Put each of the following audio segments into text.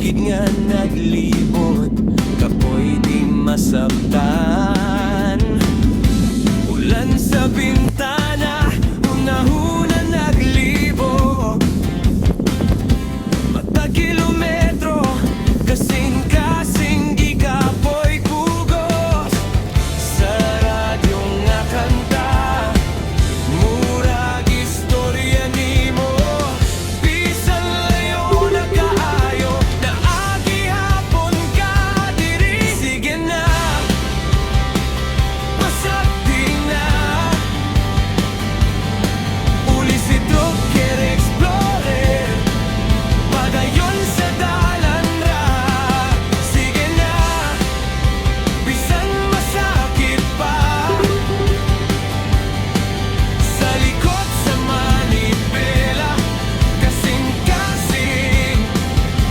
bukid nga naglibot, kapoy di masabtan. Ulan sa bintana, una-una naglibo. Mata kilometro, kasing-kasing di kapoy kugos. Sa radyo nga kanta, murag istorya nimo. Bisan layo na kaayo, naagi hapon ka diri. Sige na, pasagdi na. Uli si Trucker Explorer, padayon sa dalan ra. Sige na, bisan masakit pa. Sa likod sa manibela, kasing-kasing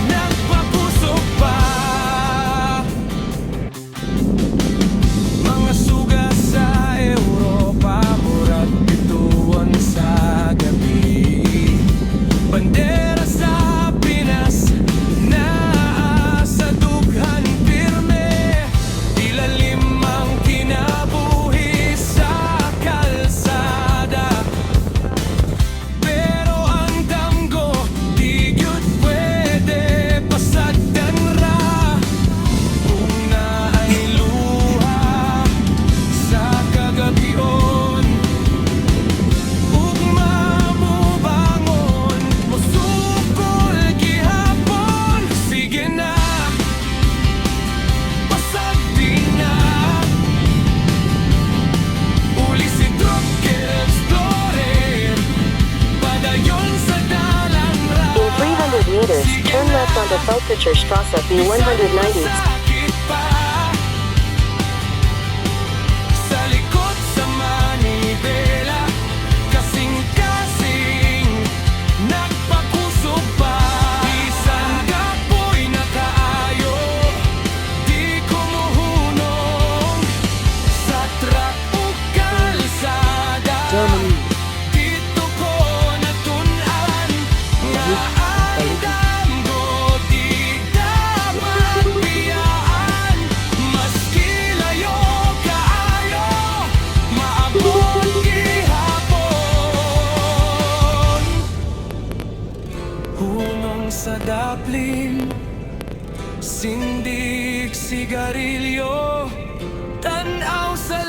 nagpapuso pa. Mga suga sa Europa, murag bituon sa gabi. Bandera sa Pinas, naa sa dughan pirme. Ilalim ang kinabuhi sa kalsada. Pero ang damgo, di gyud pwede pasagdan ra. Kung naay luha sa kagabion, ug mamubangon, musukol gihapon. Sige na, pasagdi na. Uli si Trucker Explorer, padayon sa dalan ra. In 300 meters, turn left onto Feldkircher Strasse B190. Sakit pa. Sa likod sa manibela, kasing-kasing nagpakuso pa. Bisan kapoy na kaayo, di ko muhunong. Sa truck o kalsada, dito ko natun-an nga ang damgo di dapat biyaan. Maski layo kaayo, maabot gihapon. Hunong sa daplin, sindig sigarilyo, tanaw sa